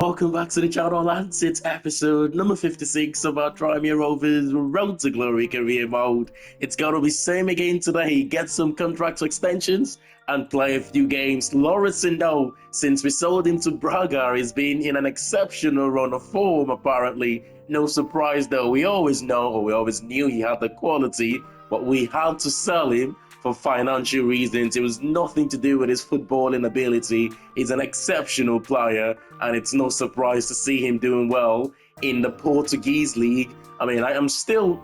Welcome back to the channel, lads. It's episode number 56 of our Tranmere Rovers Road to Glory career mode. It's gonna be same again today. Get some contract extensions and play a few games. Lauritsen, though, since we sold him to Braga, has been in an exceptional run of form, apparently. No surprise, though. We always knew he had the quality, but we had to sell him for financial reasons. It was nothing to do with his footballing ability. He's an exceptional player, and it's no surprise to see him doing well in the Portuguese league. I mean,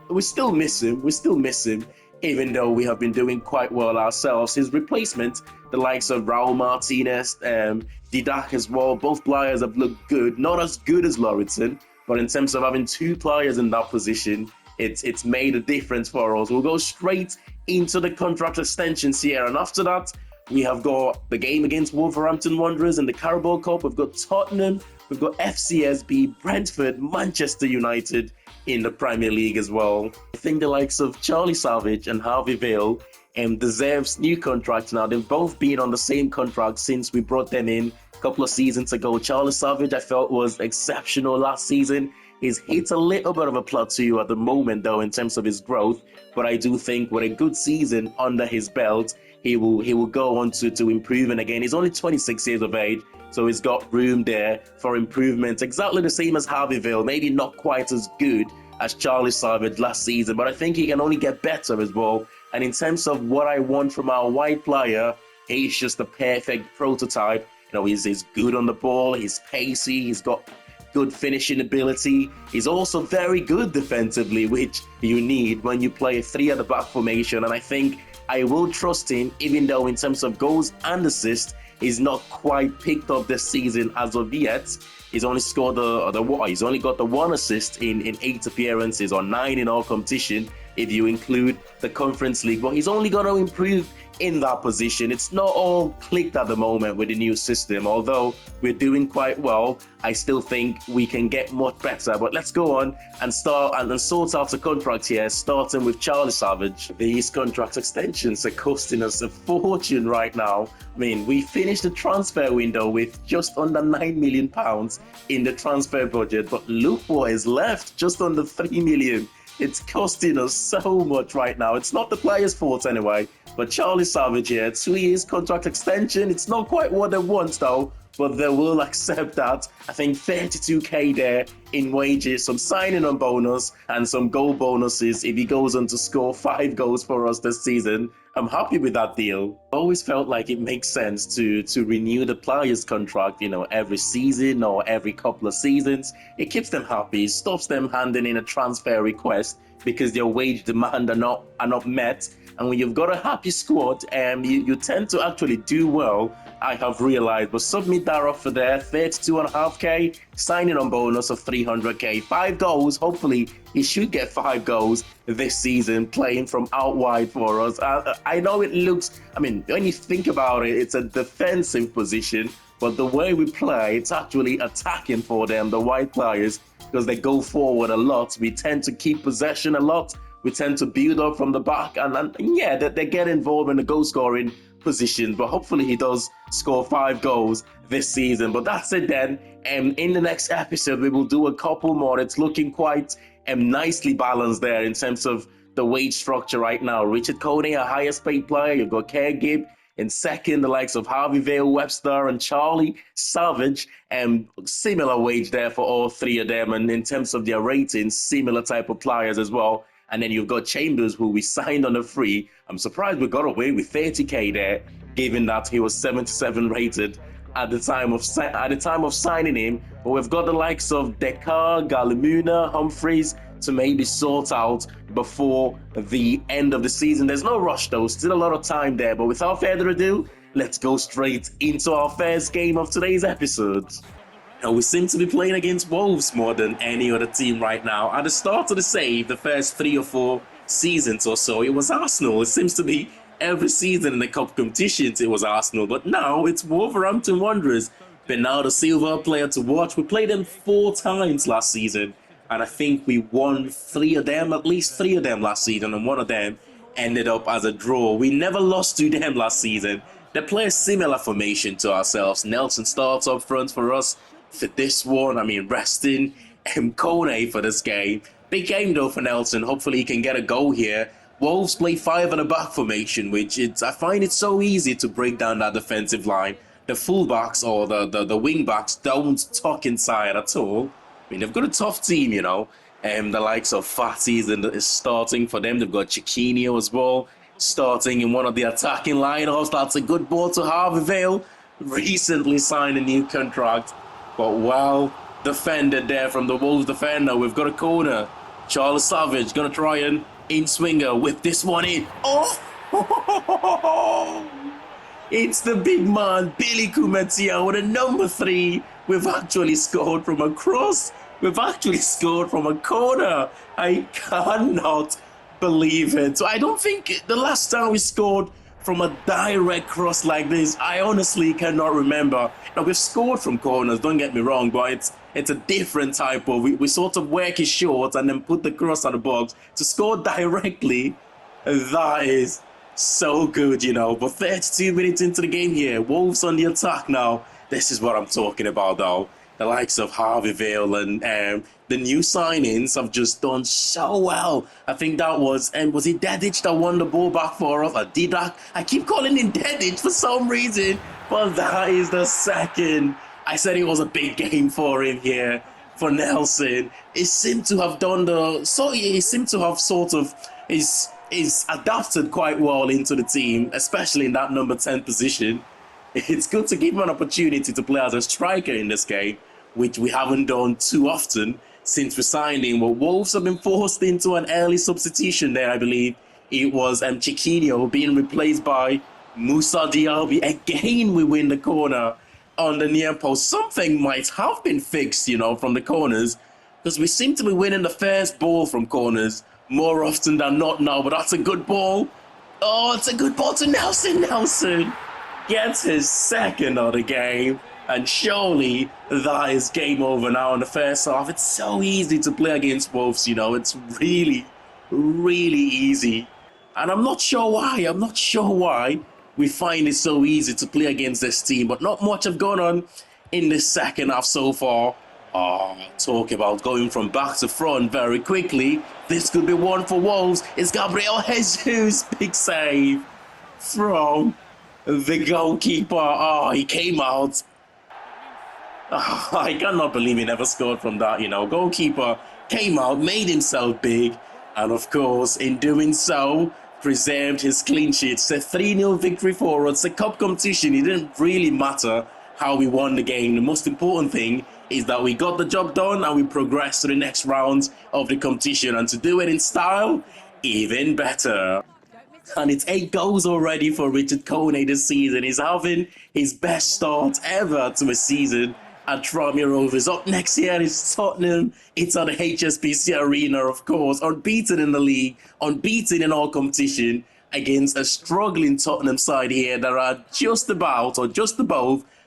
we still miss him, even though we have been doing quite well ourselves. His replacement, the likes of Raul Martinez, Didac as well, both players have looked good. Not as good as Lauritsen, but in terms of having two players in that position, it's made a difference for us. We'll go straight into the contract extensions here, and after that we have got the game against Wolverhampton Wanderers in the Carabao Cup. We've got Tottenham, we've got FCSB, Brentford, Manchester United in the Premier League as well. I think the likes of Charlie Savage and Harvey Vale deserves new contracts now. They've both been on the same contract since we brought them in a couple of seasons ago. Charlie Savage, I felt, was exceptional last season. He's hit a little bit of a plateau at the moment, though, in terms of his growth. But I do think with a good season under his belt, he will go on to improve. And again, he's only 26 years of age, so he's got room there for improvement. Exactly the same as Harvey Vale, maybe not quite as good as Charlie Savage last season, but I think he can only get better as well. And in terms of what I want from our white player, he's just the perfect prototype. You know, he's good on the ball, he's pacey, he's got good finishing ability. He's also very good defensively, which you need when you play a three at the back formation. And I think I will trust him, even though in terms of goals and assists, he's not quite picked up this season as of yet. He's only scored he's only got the one assist in 8 appearances, or 9 in all competition if you include the Conference League. But he's only going to improve in that position. It's not all clicked at the moment with the new system. Although we're doing quite well, I still think we can get much better. But let's go on and start and sort out the contract here, starting with Charlie Savage. These contract extensions are costing us a fortune right now. I mean, we finished the transfer window with just under £9 million in the transfer budget, but look what is left, just under 3 million. It's costing us so much right now. It's not the players' fault anyway. But Charlie Savage here, 2 years contract extension. It's not quite what they want though, but they will accept that. I think 32k there in wages, some signing on bonus and some goal bonuses if he goes on to score 5 goals for us this season. I'm happy with that deal. Always felt like it makes sense to renew the players' contract, you know, every season or every couple of seasons. It keeps them happy, stops them handing in a transfer request because their wage demand are not met. And when you've got a happy squad, you tend to actually do well, I have realized. But submit that offer there, 32.5k, signing on bonus of 300k, 5 goals. Hopefully he should get 5 goals this season, playing from out wide for us. I know it looks, I mean, when you think about it, it's a defensive position, but the way we play, it's actually attacking for them, the white players, because they go forward a lot. We tend to keep possession a lot. We tend to build up from the back, and yeah, they get involved in the goal scoring position. But hopefully he does score 5 goals this season. But that's it then. In the next episode, we will do a couple more. It's looking quite nicely balanced there in terms of the wage structure right now. Richard Coney, our highest paid player. You've got Kerr Gibb in second, the likes of Harvey Vale, Webster, and Charlie Savage. Similar wage there for all 3 of them. And in terms of their ratings, similar type of players as well. And then you've got Chambers, who we signed on a free. I'm surprised we got away with 30k there, given that he was 77 rated at the time of signing him. But we've got the likes of Dekar, Galimuna, Humphreys to maybe sort out before the end of the season. There's no rush though, still a lot of time there. But without further ado, let's go straight into our first game of today's episode. Now, we seem to be playing against Wolves more than any other team right now. At the start of the save, the first 3 or 4 seasons or so, it was Arsenal. It seems to be every season in the cup competitions it was Arsenal. But now it's Wolverhampton Wanderers. Bernardo Silva, player to watch. We played them 4 times last season, and I think we won 3 of them, at least 3 of them last season, and 1 of them ended up as a draw. We never lost to them last season. They play a similar formation to ourselves. Nelson starts up front for us. for this one. I mean, resting Kone for this game. Big game though for Nelson. Hopefully he can get a goal here. Wolves play 5 at the back formation, which I find it so easy to break down that defensive line. The fullbacks or the wing backs don't tuck inside at all. I mean, they've got a tough team, you know. The likes of Fatih is starting for them. They've got Chiquinho as well, starting in one of the attacking lineups. That's a good ball to Harvey Vale. Recently signed a new contract, but well defended there from the Wolves defender. We've got a corner. Charles Savage gonna try and in-swinger with this one in. Oh! It's the big man, Billy Kumetia, with a number 3. We've actually scored from a cross. We've actually scored from a corner. I cannot believe it. So I don't think the last time we scored from a direct cross like this, I honestly cannot remember. Now, we've scored from corners, don't get me wrong, but it's a different type of, we sort of work it short and then put the cross on the box. To score directly, that is so good, you know. But 32 minutes into the game here, Wolves on the attack now. This is what I'm talking about, though. The likes of Harvey Vale and the new signings have just done so well. I think that was it Dedic that won the ball back for us? Or Didac? I keep calling him Dedic for some reason, but that is the second. I said it was a big game for him here, for Nelson. He seemed to have is adapted quite well into the team, especially in that number 10 position. It's good to give him an opportunity to play as a striker in this game, which we haven't done too often since we signed him. But Wolves have been forced into an early substitution there, I believe. It was Chiquinho being replaced by Musa Diaby. Again, we win the corner on the near post. Something might have been fixed, you know, from the corners, because we seem to be winning the first ball from corners more often than not now. But that's a good ball. Oh, it's a good ball to Nelson. Nelson gets his second of the game, and surely that is game over now in the first half. It's so easy to play against Wolves, you know. It's really, really easy. And I'm not sure why we find it so easy to play against this team, but not much have gone on in this second half so far. Oh, talk about going from back to front very quickly. This could be one for Wolves. It's Gabriel Jesus. Big save from the goalkeeper. Oh, he came out. Oh, I cannot believe he never scored from that, you know. Goalkeeper came out, made himself big, and of course, in doing so, preserved his clean sheet. It's a 3-0 victory for us. It's a cup competition. It didn't really matter how we won the game. The most important thing is that we got the job done and we progressed to the next rounds of the competition. And to do it in style, even better. And it's 8 goals already for Richard Kone this season. He's having his best start ever to a season at Tranmere Rovers. Up next year is Tottenham. It's at the HSBC Arena, of course. Unbeaten in the league, unbeaten in all competition against a struggling Tottenham side here that are just about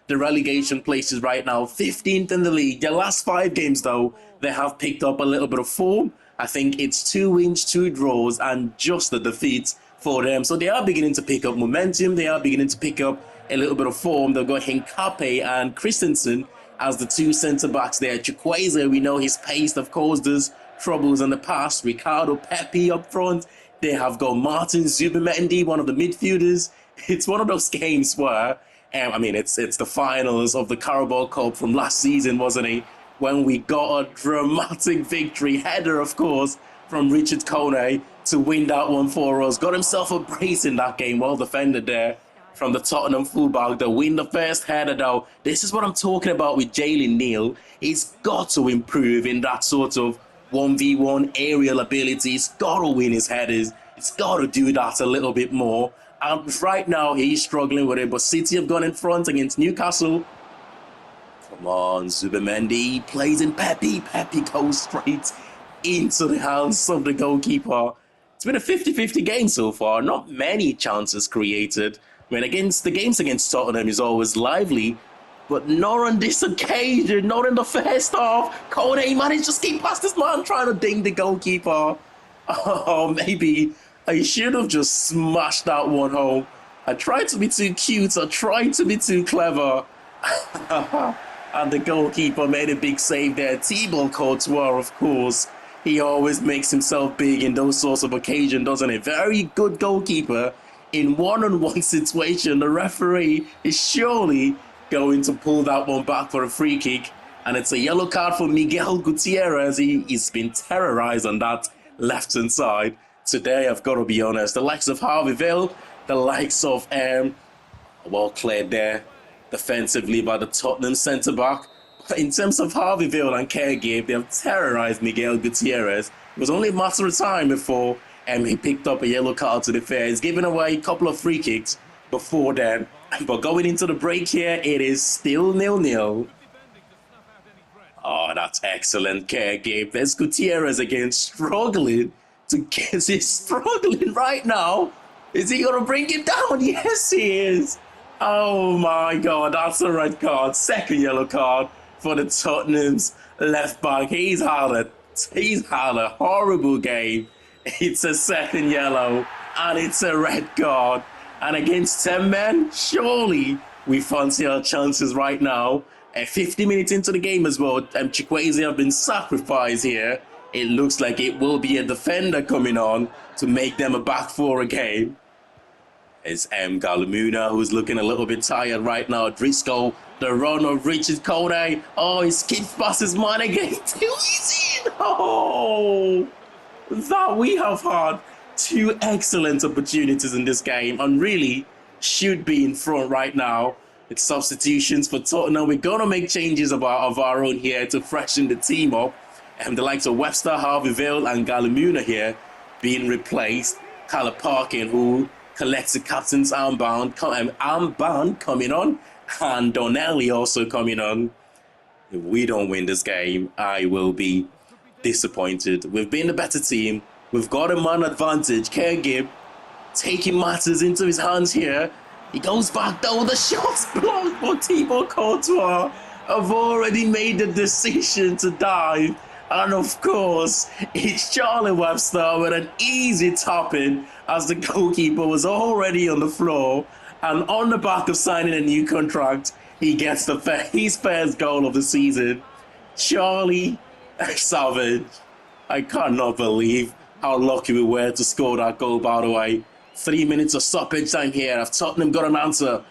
the relegation places right now. 15th in the league. Their last 5 games, though, they have picked up a little bit of form. I think it's 2 wins, 2 draws, and just a defeat for them. So they are beginning to pick up momentum. They are beginning to pick up a little bit of form. They've got Hincape and Christensen as the 2 centre-backs there. Chukwueze, we know his pace have caused us troubles in the past. Ricardo Pepi up front. They have got Martin Zubimendi, one of the midfielders. It's one of those games where, I mean, it's the finals of the Carabao Cup from last season, wasn't it? When we got a dramatic victory, header, of course, from Richard Kone to win that one for us. Got himself a brace in that game, well defended there from the Tottenham fullback. They win the first header, though. This is what I'm talking about with Jalen Neal. He's got to improve in that sort of 1v1 aerial ability. He's got to win his headers. He's got to do that a little bit more. And right now, he's struggling with it. But City have gone in front against Newcastle. Come on, Zubimendi plays in Pepe. Pepe goes straight into the hands of the goalkeeper. It's been a 50-50 game so far. Not many chances created. I mean, the games against Tottenham is always lively, but not on this occasion, not in the first half. Kone managed to skip past this man trying to ding the goalkeeper. Oh, maybe I should have just smashed that one home. I tried to be too cute. I tried to be too clever. And the goalkeeper made a big save there. Thibaut Courtois, of course. He always makes himself big in those sorts of occasions, doesn't he? Very good goalkeeper. In one-on-one situation, the referee is surely going to pull that one back for a free kick. And it's a yellow card for Miguel Gutierrez. He's been terrorized on that left-hand side. Today, I've got to be honest, the likes of Harveyville, the likes of well cleared there defensively by the Tottenham centre-back. But in terms of Harveyville and Kergib, they have terrorized Miguel Gutierrez. It was only a matter of time before he picked up a yellow card to the fair. He's given away a couple of free kicks before then. But going into the break here, it is still 0-0. Oh, that's excellent care, Gabe. There's Gutierrez again, struggling to get. He's struggling right now. Is he going to bring it down? Yes, he is. Oh, my God. That's a red card. Second yellow card for the Tottenham's left back. He's had a horrible game. It's a second yellow, and it's a red card. And against 10 men, surely we fancy our chances right now. 50 minutes into the game as well, Chukwueze have been sacrificed here. It looks like it will be a defender coming on to make them a back four again. It's Galamuna, who's looking a little bit tired right now. Driscoll, the run of Richard Kone. Oh, he skips past his man again. Too easy. Oh, that we have had two excellent opportunities in this game and really should be in front right now. It's substitutions for Tottenham. We're going to make changes of our own here to freshen the team up. And the likes of Webster, Harveyville and Galamuna here being replaced. Kalaparkin, who collects the captain's armband coming on. And Donnelly also coming on. If we don't win this game, I will be disappointed. We've been the better team. We've got a man advantage. Kergib taking matters into his hands here. He goes back though, the shot's blocked, but Thibaut Courtois have already made the decision to dive. And of course, it's Charlie Webster with an easy tap-in as the goalkeeper was already on the floor. And on the back of signing a new contract, he gets his first goal of the season. Charlie Savage, I cannot believe how lucky we were to score that goal, by the way. 3 minutes of stoppage time here. Have Tottenham got an answer?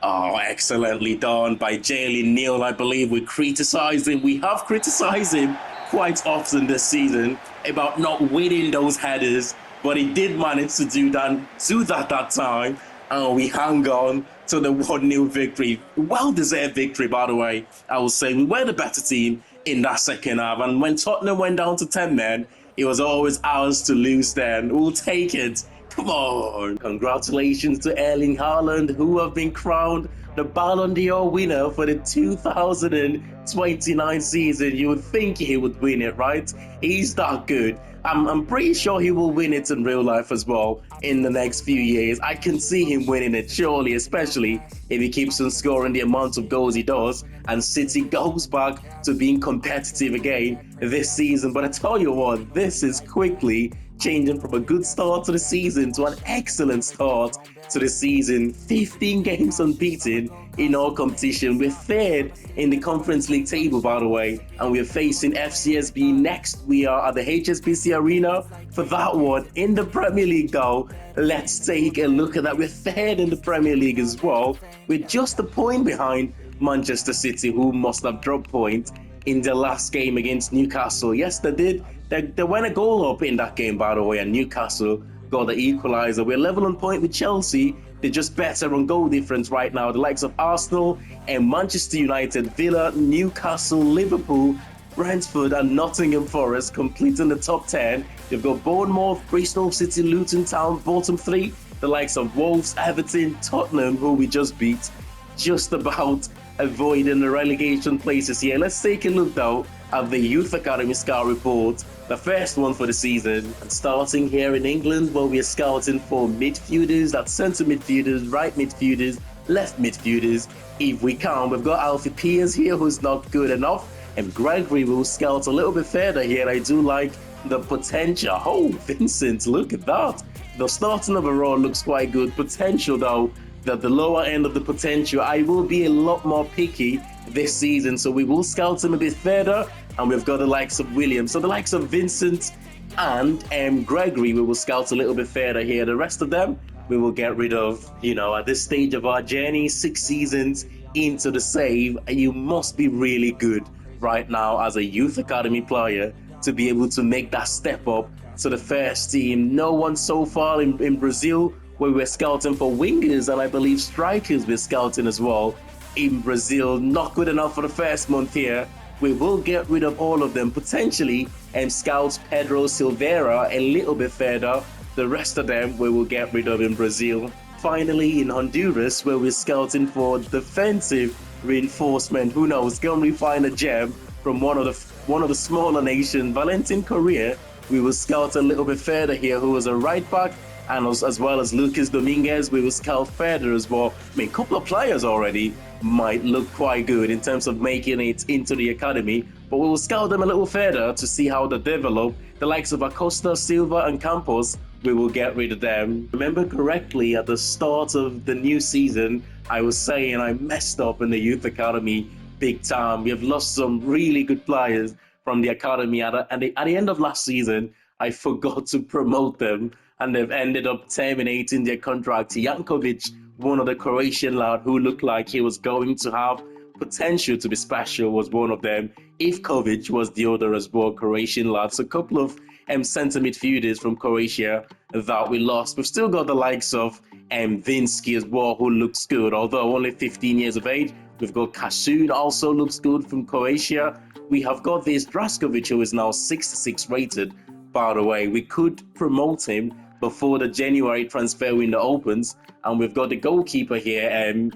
Oh, excellently done by Jalen Neal. I believe we criticised him. We have criticised him quite often this season about not winning those headers, but he did manage to do that time. And we hang on to the 1-0 victory. Well-deserved victory, by the way. I will say we were the better team in that second half. And when Tottenham went down to 10 men, it was always ours to lose then. We'll take it. Come on. Congratulations to Erling Haaland, who have been crowned the Ballon d'Or winner for the 2029 season. You would think he would win it, right? He's that good. I'm pretty sure he will win it in real life as well in the next few years. I can see him winning it, surely, especially if he keeps on scoring the amount of goals he does and City goes back to being competitive again this season. But I tell you what, this is quickly changing from a good start to the season to an excellent start to the season. 15 games unbeaten in our competition. We're third in the Conference League table, by the way, and we're facing FCSB next. We are at the HSBC Arena for that one. In the Premier League, though, let's take a look at that. We're third in the Premier League as well. We're just a point behind Manchester City, who must have dropped points in the last game against Newcastle. Yes, they did. They went a goal up in that game, by the way, and Newcastle got the equaliser. We're level on point with Chelsea. They're just better on goal difference right now. The likes of Arsenal and Manchester United, Villa, Newcastle, Liverpool, Brentford and Nottingham Forest completing the top 10. You've got Bournemouth, Bristol City, Luton Town, bottom three. The likes of Wolves, Everton, Tottenham, who we just beat, just about avoiding the relegation places here. Let's take a look though at the Youth Academy Scout Report, the first one for the season. And starting here in England, where we are scouting for midfielders, that's centre midfielders, right midfielders, left midfielders. If we can, we've got Alfie Piers here, who's not good enough, and Gregory will scout a little bit further here. I do like the potential. Oh, Vincent, look at that. The starting overall looks quite good. Potential though the lower end of the potential, I will be a lot more picky this season. So we will scout him a bit further, and we've got the likes of Williams. So the likes of Vincent and Gregory, we will scout a little bit further here. The rest of them, we will get rid of. At this stage of our journey, 6 seasons into the save, you must be really good right now as a youth academy player to be able to make that step up to the first team. No one so far in Brazil, where we're scouting for wingers, and I believe strikers we're scouting as well in Brazil. Not good enough for the first month here. We will get rid of all of them potentially and scout Pedro Silveira a little bit further. The rest of them we will get rid of in Brazil. Finally, in Honduras, where we're scouting for defensive reinforcement, who knows, can we find a gem from one of the smaller nations? Valentin Correa, we will scout a little bit further here, who is a right back, and as well as Lucas Dominguez, we will scout further as well. I mean, a couple of players already might look quite good in terms of making it into the academy, but we will scout them a little further to see how they develop. The likes of Acosta, Silva, and Campos, we will get rid of them. Remember correctly, at the start of the new season, I was saying I messed up in the youth academy big time. We have lost some really good players from the academy. At the end of last season, I forgot to promote them, and they've ended up terminating their contract. Jankovic, one of the Croatian lad who looked like he was going to have potential to be special, was one of them. Ivkovic was the other as well, Croatian lads. A couple of centre midfielders from Croatia that we lost. We've still got the likes of Vinsky as well, who looks good, although only 15 years of age. We've got Kasun, also looks good from Croatia. We have got this Draskovic, who is now 66 rated, by the way. We could promote him before the January transfer window opens. And we've got the goalkeeper here,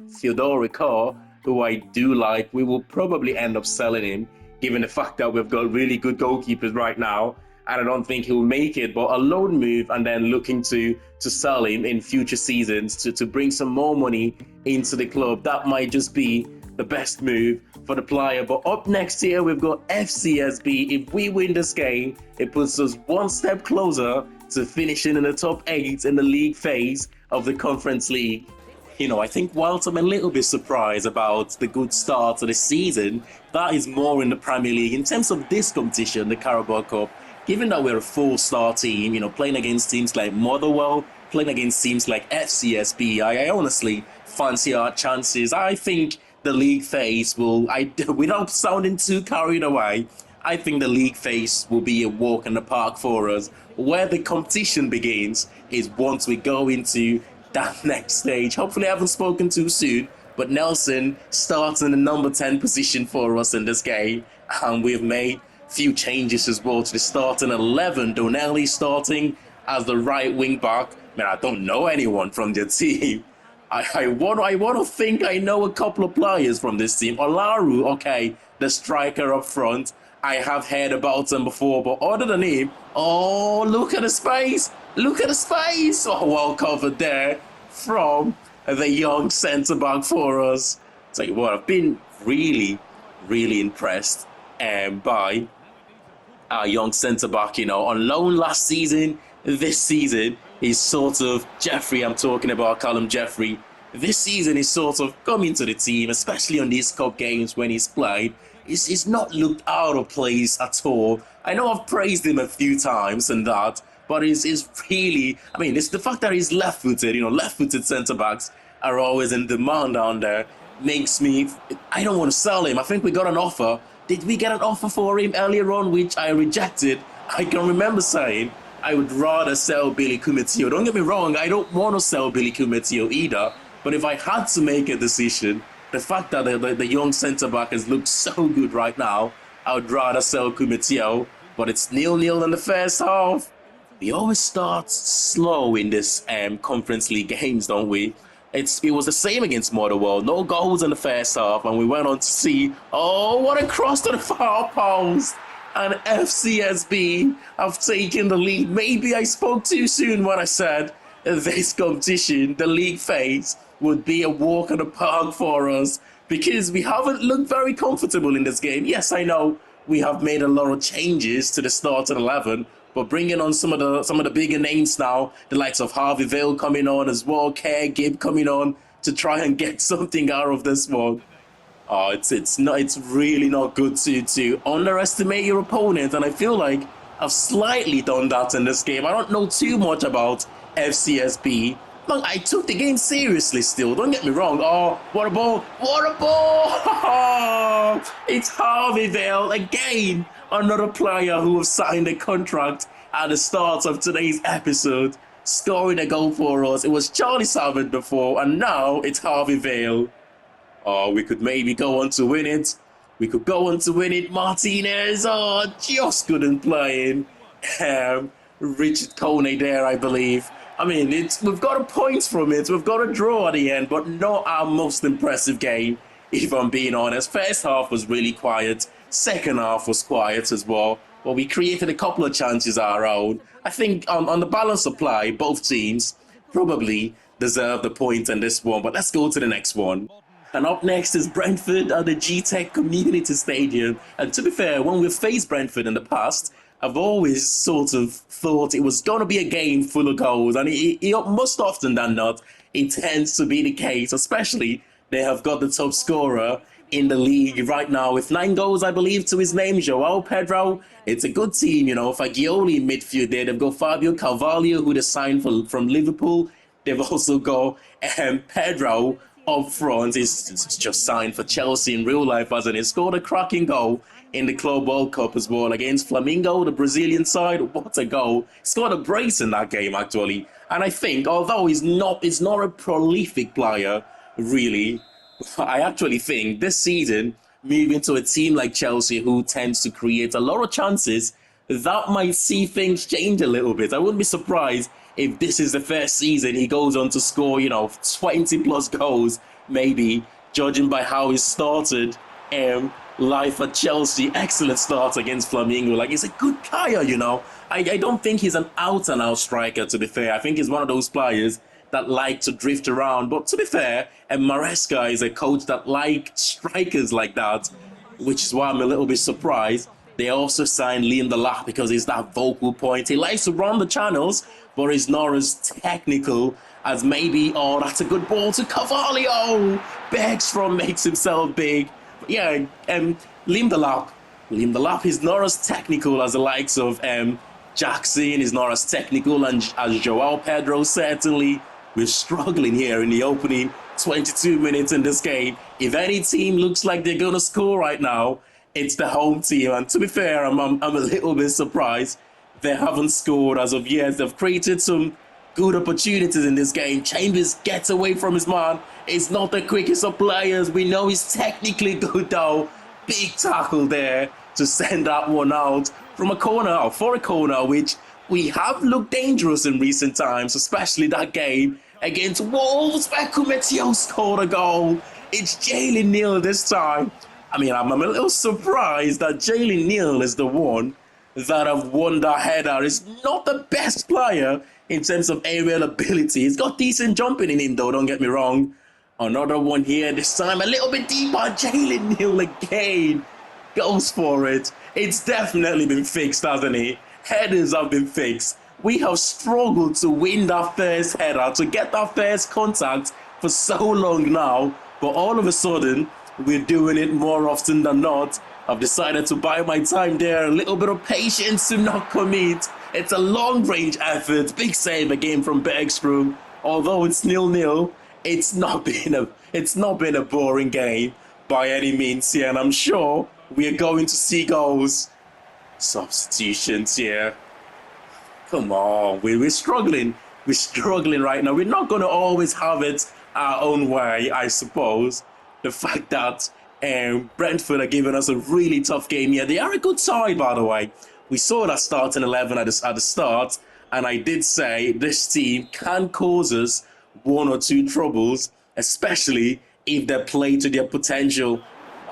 Theodore Ricard, who I do like. We will probably end up selling him, given the fact that we've got really good goalkeepers right now. And I don't think he'll make it, but a loan move and then looking to sell him in future seasons to bring some more money into the club, that might just be the best move for the player. But up next here, we've got FCSB. If we win this game, it puts us one step closer to finishing in the top 8 in the league phase of the Conference League. I think whilst I'm a little bit surprised about the good start to the season, that is more in the Premier League. In terms of this competition, the Carabao Cup, given that we're a full-star team, playing against teams like Motherwell, playing against teams like FCSB, I honestly fancy our chances. I think the league phase without sounding too carried away, I think the league phase will be a walk in the park for us. Where the competition begins is once we go into that next stage. Hopefully I haven't spoken too soon, but Nelson starts in the number 10 position for us in this game, and we've made few changes as well to the starting 11. Donnelly starting as the right wing back. Man, I don't know anyone from their team. I want to think I know a couple of players from this team. Olaru, okay, the striker up front. I have heard about him before, but other than him, oh, look at the space. Look at the space. Oh, well covered there from the young centre-back for us. Tell you what, I've been really, really impressed by our young centre-back, on loan last season. This season is sort of Jeffrey, I'm talking about Callum Jeffrey. This season is sort of coming to the team, especially on these cup games when he's played. He's not looked out of place at all. I know I've praised him a few times and that, but he's really, it's the fact that he's left-footed. Left-footed centre-backs are always in demand down there. Makes me, I don't want to sell him. I think we got an offer. Did we get an offer for him earlier on, which I rejected? I can remember saying I would rather sell Billy Kumetio. Don't get me wrong, I don't want to sell Billy Kumetio either. But if I had to make a decision, the fact that the young centre-back has looked so good right now, I would rather sell Kumetio. But it's 0-0 in the first half. We always start slow in this Conference League games, don't we? It was the same against Motherwell. No goals in the first half, and we went on to see, oh, what a cross to the far post. And FCSB have taken the lead. Maybe I spoke too soon when I said this competition, the league phase, would be a walk in the park for us, because we haven't looked very comfortable in this game. Yes, I know we have made a lot of changes to the starting 11, but bringing on some of the bigger names now, the likes of Harvey Vale coming on as well, Kerr Gibb coming on, to try and get something out of this one. It's really not good to underestimate your opponent, and I feel like I've slightly done that in this game. I don't know too much about FCSB. Look, I took the game seriously still, don't get me wrong. Oh, what a ball! What a ball! It's Harvey Vale again, another player who has signed a contract at the start of today's episode, scoring a goal for us. It was Charlie Savage before, and now it's Harvey Vale. Oh, we could maybe go on to win it. We could go on to win it. Martinez, just couldn't play in. Richard Kone there, I believe. I mean, we've got a point from it. We've got a draw at the end, but not our most impressive game, if I'm being honest. First half was really quiet. Second half was quiet as well. But we created a couple of chances our own. I think on the balance of play, both teams probably deserve the point in this one. But let's go to the next one. And up next is Brentford at the G-Tech Community Stadium. And to be fair, when we've faced Brentford in the past, I've always sort of thought it was going to be a game full of goals. And most often than not, it tends to be the case, especially they have got the top scorer in the league right now with 9 goals, I believe, to his name, Joao Pedro. It's a good team, you know. Fagioli in midfield there. They've got Fabio Carvalho, who they signed from Liverpool. They've also got Pedro up front. He's just signed for Chelsea in real life, hasn't he? Scored a cracking goal in the Club World Cup as well against Flamengo, the Brazilian side. What a goal. Scored a brace in that game, actually. And I think, although he's not a prolific player, really, I actually think this season, moving to a team like Chelsea, who tends to create a lot of chances, that might see things change a little bit. I wouldn't be surprised if this is the first season he goes on to score, 20 plus goals, maybe, judging by how he started life at Chelsea. Excellent start against Flamengo. Like, he's a good player, I don't think he's an out-and-out striker, to be fair. I think he's one of those players that like to drift around. But to be fair, Maresca is a coach that likes strikers like that, which is why I'm a little bit surprised. They also signed Liam Delap because he's that vocal point. He likes to run the channels, but he's not as technical as maybe, that's a good ball to Carvalho. Bergstrom makes himself big. But yeah, Liam Delap. Liam Delap is not as technical as the likes of Jackson. He's not as technical as Joao Pedro, certainly. We're struggling here in the opening 22 minutes in this game. If any team looks like they're going to score right now, it's the home team. And to be fair, I'm a little bit surprised they haven't scored as of yet. They've created some good opportunities in this game. Chambers gets away from his man. It's not the quickest of players. We know he's technically good though. Big tackle there to send that one out from a corner, for a corner, which we have looked dangerous in recent times, especially that game against Wolves. Bekumetio scored a goal. It's Jalen Neal this time. I mean, I'm a little surprised that Jalen Neal is the one that have won that header. He's not the best player in terms of aerial ability. He's got decent jumping in him, though, don't get me wrong. Another one here, this time a little bit deeper. Jalen Neal again goes for it. It's definitely been fixed, hasn't it? Headers have been fixed. We have struggled to win that first header, to get that first contact for so long now. But all of a sudden, we're doing it more often than not. I've decided to buy my time there. A little bit of patience to not commit. It's a long-range effort. Big save again from Bergstrom. Although it's 0-0, it's not been a boring game by any means here. And I'm sure we are going to see goals. Substitutions here. Come on, we're struggling. We're struggling right now. We're not going to always have it our own way, I suppose. The fact that Brentford are giving us a really tough game here. They are a good side, by the way. We saw that starting 11 at the start, and I did say this team can cause us 1 or 2 troubles, especially if they play to their potential.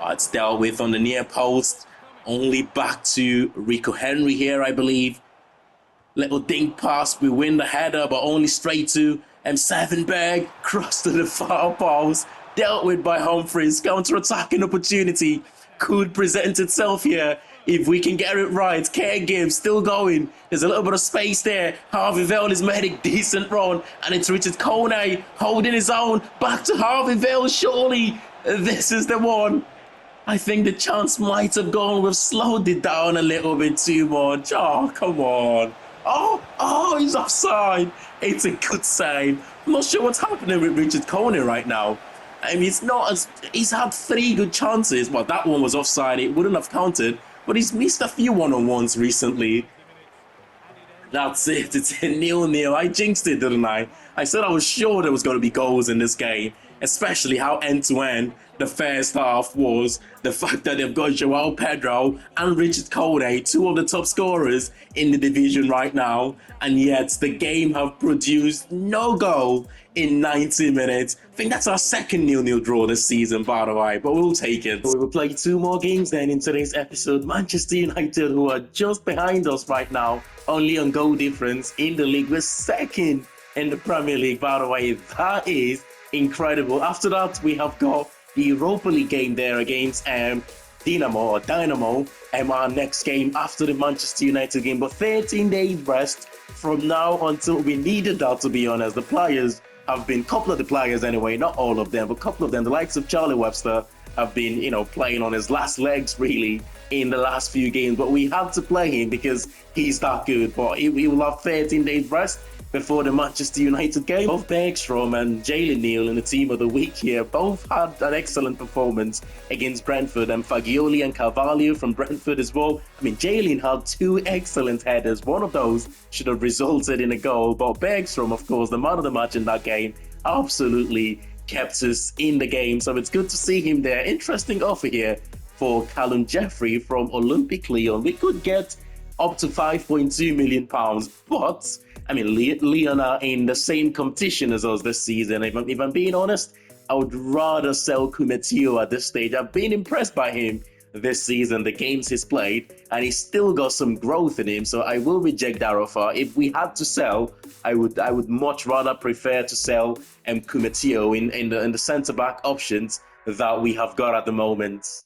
It's dealt with on the near post. Only back to Rico Henry here, I believe. Little dink pass, we win the header, but only straight to Sevenberg. Cross to the far post. Dealt with by Humphries. Counter-attacking opportunity could present itself here. If we can get it right, care game still going. There's a little bit of space there. Harvey Vale has made a decent run, and it's Richard Kone holding his own. Back to Harvey Vale, surely this is the one. I think the chance might have gone. We've slowed it down a little bit too much. Oh, come on. Oh, he's offside. It's a good save. I'm not sure what's happening with Richard Kone right now. I mean, he's had 3 good chances. Well, that one was offside. It wouldn't have counted. But he's missed a few one-on-ones recently. That's it. It's a 0-0. I jinxed it, didn't I? I said I was sure there was going to be goals in this game, especially how end-to-end the first half was. The fact that they've got Joao Pedro and Richard Kone, 2 of the top scorers in the division right now, and yet the game have produced no goal in 90 minutes. I think that's our second 0-0 draw this season, by the way, but we'll take it. We will play 2 more games then in today's episode. Manchester United, who are just behind us right now, only on goal difference in the league. We're second in the Premier League, by the way. That is incredible. After that, we have got the Europa League game there against Dynamo, our next game after the Manchester United game. But 13 days rest from now until we needed that, to be honest. The players have been, couple of the players anyway, not all of them, but a couple of them, the likes of Charlie Webster, have been, playing on his last legs, really, in the last few games. But we had to play him because he's that good. But he will have 13 days rest before the Manchester United game. Both Bergstrom and Jalen Neal in the team of the week here both had an excellent performance against Brentford, and Fagioli and Carvalho from Brentford as well. I mean, Jalen had 2 excellent headers. One of those should have resulted in a goal, but Bergstrom, of course, the man of the match in that game, absolutely kept us in the game. So it's good to see him there. Interesting offer here for Callum Jeffrey from Olympique Lyon. We could get up to £5.2 million, but I mean, Lyon are in the same competition as us this season. If I'm being honest, I would rather sell Kumetio at this stage. I've been impressed by him this season, the games he's played, and he's still got some growth in him, so I will reject that offer. If we had to sell, I would much rather prefer to sell Kumetio in the centre-back options that we have got at the moment.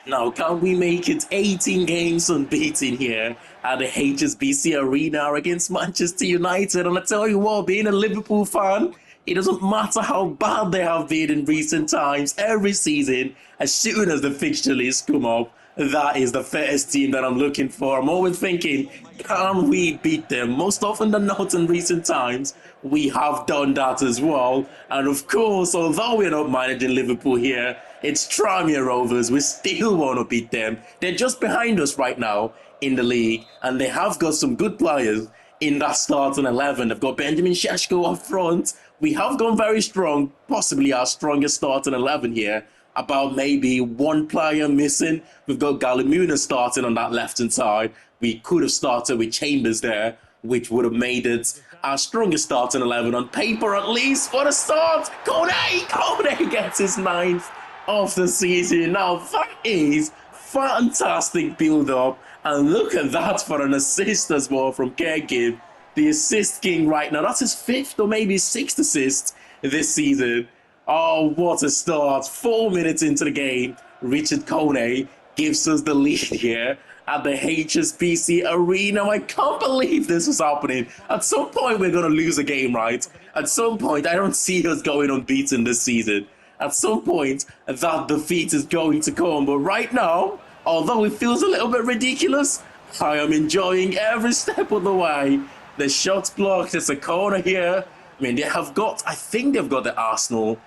Now, can we make it 18 games unbeaten here at the HSBC Arena against Manchester United? And I tell you what, being a Liverpool fan, it doesn't matter how bad they have been in recent times. Every season, as soon as the fixture list come up, that is the first team that I'm looking for. I'm always thinking, can we beat them? Most often than not in recent times, we have done that as well. And of course, although we're not managing Liverpool here, it's Tranmere Rovers. We still want to beat them. They're just behind us right now in the league, and they have got some good players in that starting 11. They've got Benjamin Šeško up front. We have gone very strong, possibly our strongest starting 11 here. About maybe 1 player missing. We've got Galimuna starting on that left-hand side. We could have started with Chambers there, which would have made it our strongest starting 11 on paper, at least. What a start! Kone gets his 9th of the season. Now that is fantastic build-up, and look at that for an assist as well from Kergib, the assist king right now. That's his 5th or maybe 6th assist this season. Oh, what a start. 4 minutes into the game, Richard Kone gives us the lead here at the HSBC Arena. I can't believe this is happening. At some point, we're going to lose a game, right? At some point, I don't see us going unbeaten this season. At some point, that defeat is going to come. But right now, although it feels a little bit ridiculous, I am enjoying every step of the way. The shot's blocked. There's a corner here. I mean, I think they've got the Arsenal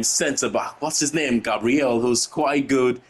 centre-back. What's his name? Gabriel, who's quite good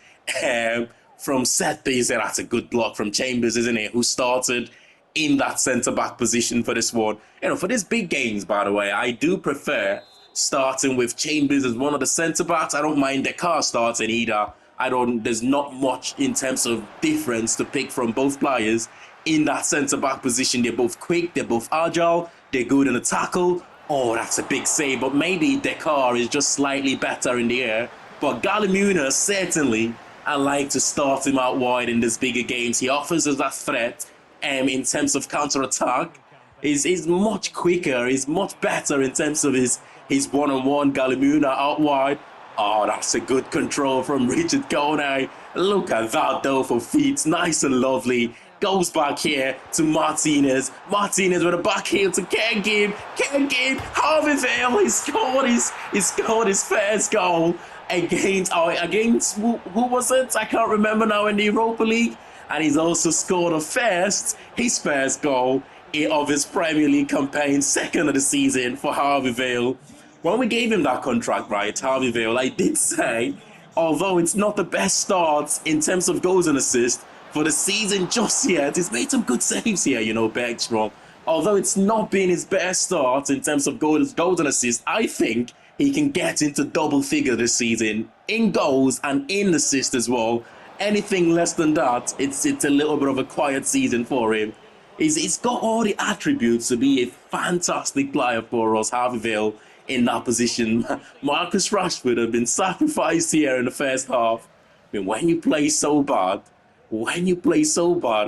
from set piece. That's a good block from Chambers, isn't it? Who started in that centre-back position for this one. For these big games, by the way, I do prefer starting with Chambers as one of the centre-backs. I don't mind Dekar starting either. There's not much in terms of difference to pick from both players in that centre-back position. They're both quick, they're both agile, they're good in the tackle. Oh, that's a big save, but maybe Dekar is just slightly better in the air. But Galimuna, certainly, I like to start him out wide in these bigger games. He offers us that threat in terms of counter-attack. He's much quicker, he's much better in terms of his one-on-one. Galimuna out wide. Oh, that's a good control from Richard Kone. Look at that though for feet, nice and lovely. Goes back here to Martinez. Martinez with a back heel to Kengin. Kengin, Harveyville, he scored his first goal against who was it? I can't remember now in the Europa League. And he's also scored his first goal of his Premier League campaign, second of the season for Harveyville. When we gave him that contract, right, Harveyville, I did say, although it's not the best start in terms of goals and assists for the season just yet, he's made some good saves here, you know, Bergstrom. Although it's not been his best start in terms of goals and assists, I think he can get into double figure this season in goals and in assists as well. Anything less than that, it's a little bit of a quiet season for him. He's got all the attributes to be a fantastic player for us, Harveyville, in that position. Marcus Rashford had been sacrificed here in the first half. I mean, when you play so bad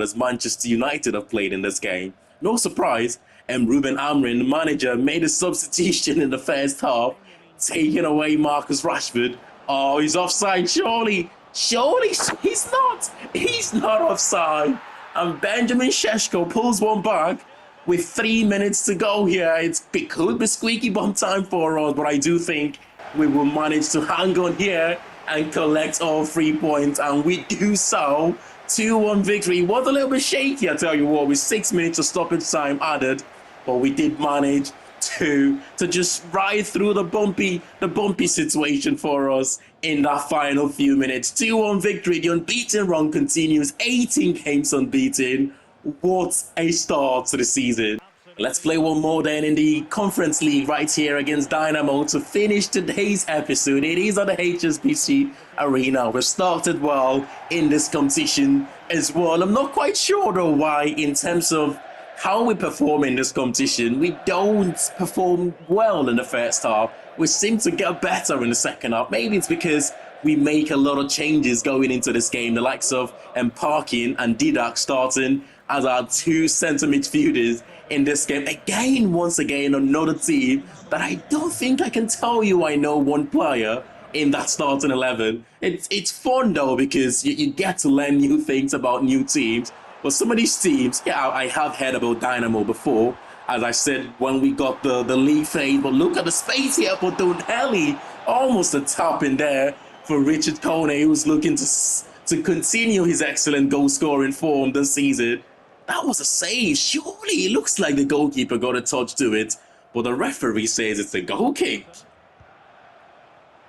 as Manchester United have played in this game, no surprise, and Ruben Amorim, the manager, made a substitution in the first half, taking away Marcus Rashford. Oh, he's offside, surely. Surely he's not. He's not offside. And Benjamin Šeško pulls one back with 3 minutes to go here. It could be squeaky bum time for us, but I do think we will manage to hang on here and collect all 3 points. And we do so. 2-1 victory. It was a little bit shaky, I tell you what, with 6 minutes of stoppage time added. But we did manage to just ride through the bumpy situation for us in that final few minutes. 2-1 victory. The unbeaten run continues. 18 games unbeaten. What a start to the season. Let's play one more then in the Conference League right here against Dynamo to finish today's episode. It is at the HSBC Arena. We started well in this competition as well. I'm not quite sure though why, in terms of how we perform in this competition, we don't perform well in the first half. We seem to get better in the second half. Maybe it's because we make a lot of changes going into this game. The likes of Parkin and Didac starting as our two centre midfielders in this game. Again, once again, another team that I don't think I can tell you I know one player in that starting 11. It's fun though, because you get to learn new things about new teams. But some of these teams, yeah, I have heard about Dynamo before, as I said when we got the league fade. But look at the space here for Donelli. Almost a tap in there for Richard Kone, who's looking to continue his excellent goal-scoring form this season. That was a save. Surely it looks like the goalkeeper got a touch to it, but the referee says it's a goal kick.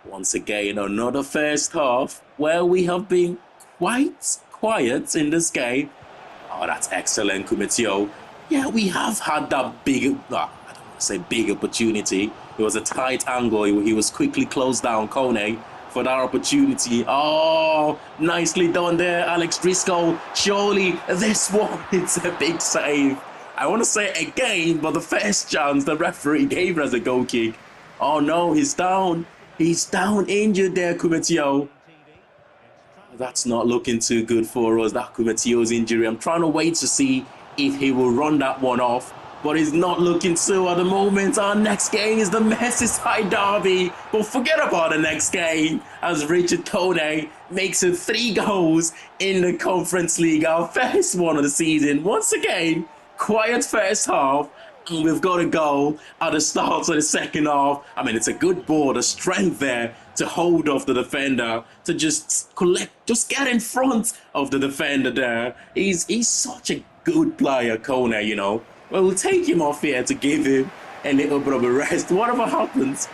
Once again, another first half where we have been quite quiet in this game. Oh, that's excellent, Kumitio. Yeah, we have had that big, I don't want to say big opportunity. It was a tight angle. He was quickly closed down, Kone, for that opportunity. Oh, nicely done there, Alex Driscoll. Surely this one, it's a big save. I want to say it again, but the first chance the referee gave us a goal kick. Oh no, he's down. He's down, injured there, Kumitio. That's not looking too good for us, that Kumitio's injury. I'm trying to wait to see if he will run that one off, but he's not looking to at the moment. Our next game is the Merseyside derby, but forget about the next game, as Richard Kone makes it 3 goals in the Conference League, our first one of the season. Once again, quiet first half, and we've got a goal at the start of the second half. I mean, it's a good ball, the strength there to hold off the defender, to just get in front of the defender there. He's such a good player, Kone, you know. Well, we'll take him off here to give him a little bit of a rest. Whatever happens,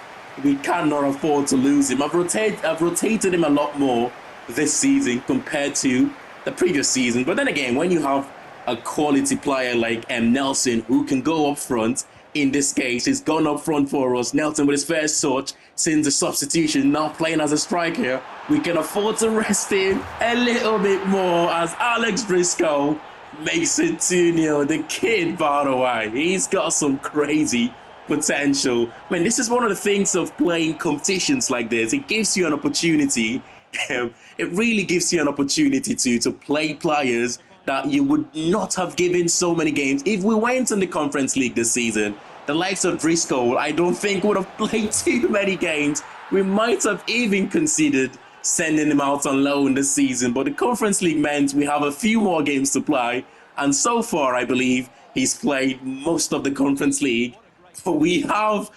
we cannot afford to lose him. I've rotated him a lot more this season compared to the previous season. But then again, when you have a quality player like Nelson, who can go up front, in this case, he's gone up front for us. Nelson with his first touch since the substitution, now playing as a striker. We can afford to rest him a little bit more, as Alex Driscoll makes it 2-0. The kid, by the way, he's got some crazy potential. I mean, this is one of the things of playing competitions like this. It gives you an opportunity. It really gives you an opportunity to play players that you would not have given so many games. If we went in the Conference League this season, the likes of Driscoll, I don't think would have played too many games. We might have even considered sending him out on loan this season. But the Conference League meant we have a few more games to play. And so far, I believe he's played most of the Conference League. But we have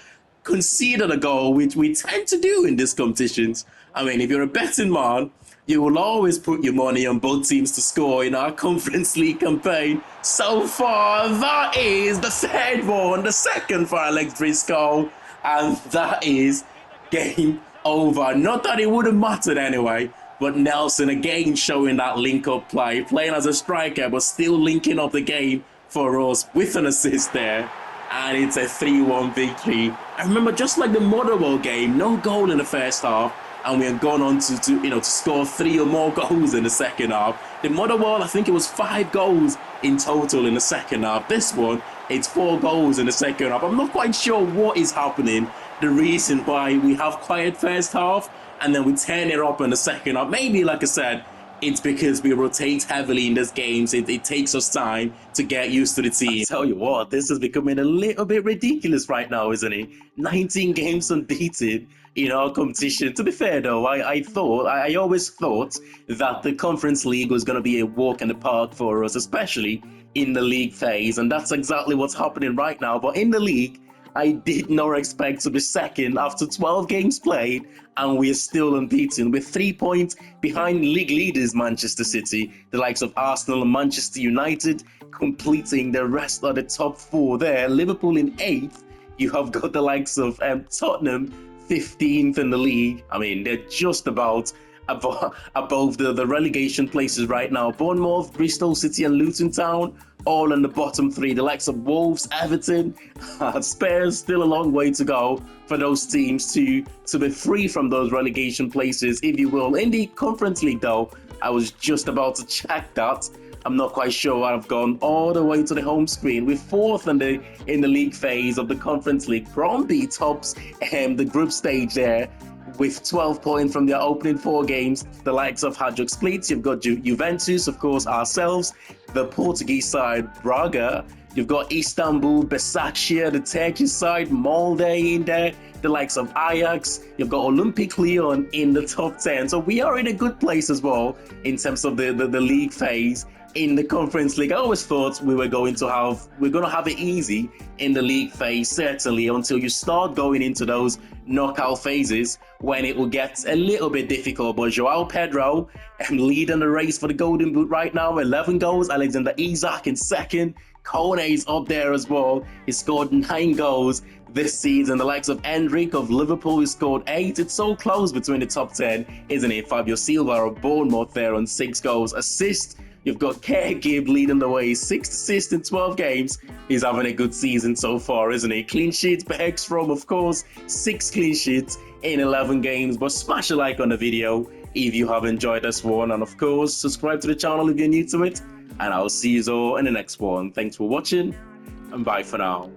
conceded a goal, which we tend to do in these competitions. I mean, if you're a betting man, you will always put your money on both teams to score in our Conference League campaign. So far, that is the third one, the second for Alex Briscoe, and that is game over. Not that it would have mattered anyway, but Nelson again showing that link-up play, playing as a striker, but still linking up the game for us with an assist there. And it's a 3-1 victory. I remember just like the Motherwell game, no goal in the first half, and we had gone on to score 3 or more goals in the second half. The Motherwell, I think it was 5 goals in total in the second half. This one, it's 4 goals in the second half. I'm not quite sure what is happening, the reason why we have quiet first half, and then we turn it up in the second half. Maybe, like I said, it's because we rotate heavily in these games. It takes us time to get used to the team. I tell you what, this is becoming a little bit ridiculous right now, isn't it? 19 games unbeaten in our competition. To be fair though, I always thought that the Conference League was going to be a walk in the park for us, especially in the league phase, and that's exactly what's happening right now. But in the league, I did not expect to be second after 12 games played, and we're still unbeaten. We're 3 points behind league leaders Manchester City, the likes of Arsenal and Manchester United, completing the rest of the top 4 there. Liverpool in 8th. You have got the likes of Tottenham 15th in the league. I mean, they're just about above the relegation places right now. Bournemouth, Bristol City and Luton Town all in the bottom 3. The likes of Wolves, Everton, Spurs, still a long way to go for those teams to be free from those relegation places, if you will. In the Conference League though, I was just about to check that. I'm not quite sure. I've gone all the way to the home screen. We're 4th in the league phase of the Conference League. Bromby tops the group stage there with 12 points from their opening 4 games. The likes of Hajduk Split, you've got Juventus, of course, ourselves, the Portuguese side, Braga. You've got Istanbul, Besiktas, the Turkish side, Molde in there, the likes of Ajax. You've got Olympic Lyon in the top 10. So we are in a good place as well in terms of the league phase. In the Conference League, I always thought we're going to have it easy in the league phase, certainly until you start going into those knockout phases when it will get a little bit difficult. But Joao Pedro leading the race for the Golden Boot right now, 11 goals. Alexander Isak in second. Kone is up there as well. He scored 9 goals this season. The likes of Endrick of Liverpool, who scored 8. It's so close between the top 10, isn't it? Fabio Silva of Bournemouth there on 6 goals. Assist, you've got Kerr Gibb leading the way, 6 assists in 12 games. He's having a good season so far, isn't he? Clean sheets, Bergstrom, of course, 6 clean sheets in 11 games. But smash a like on the video if you have enjoyed this one. And of course, subscribe to the channel if you're new to it. And I'll see you all in the next one. Thanks for watching, and bye for now.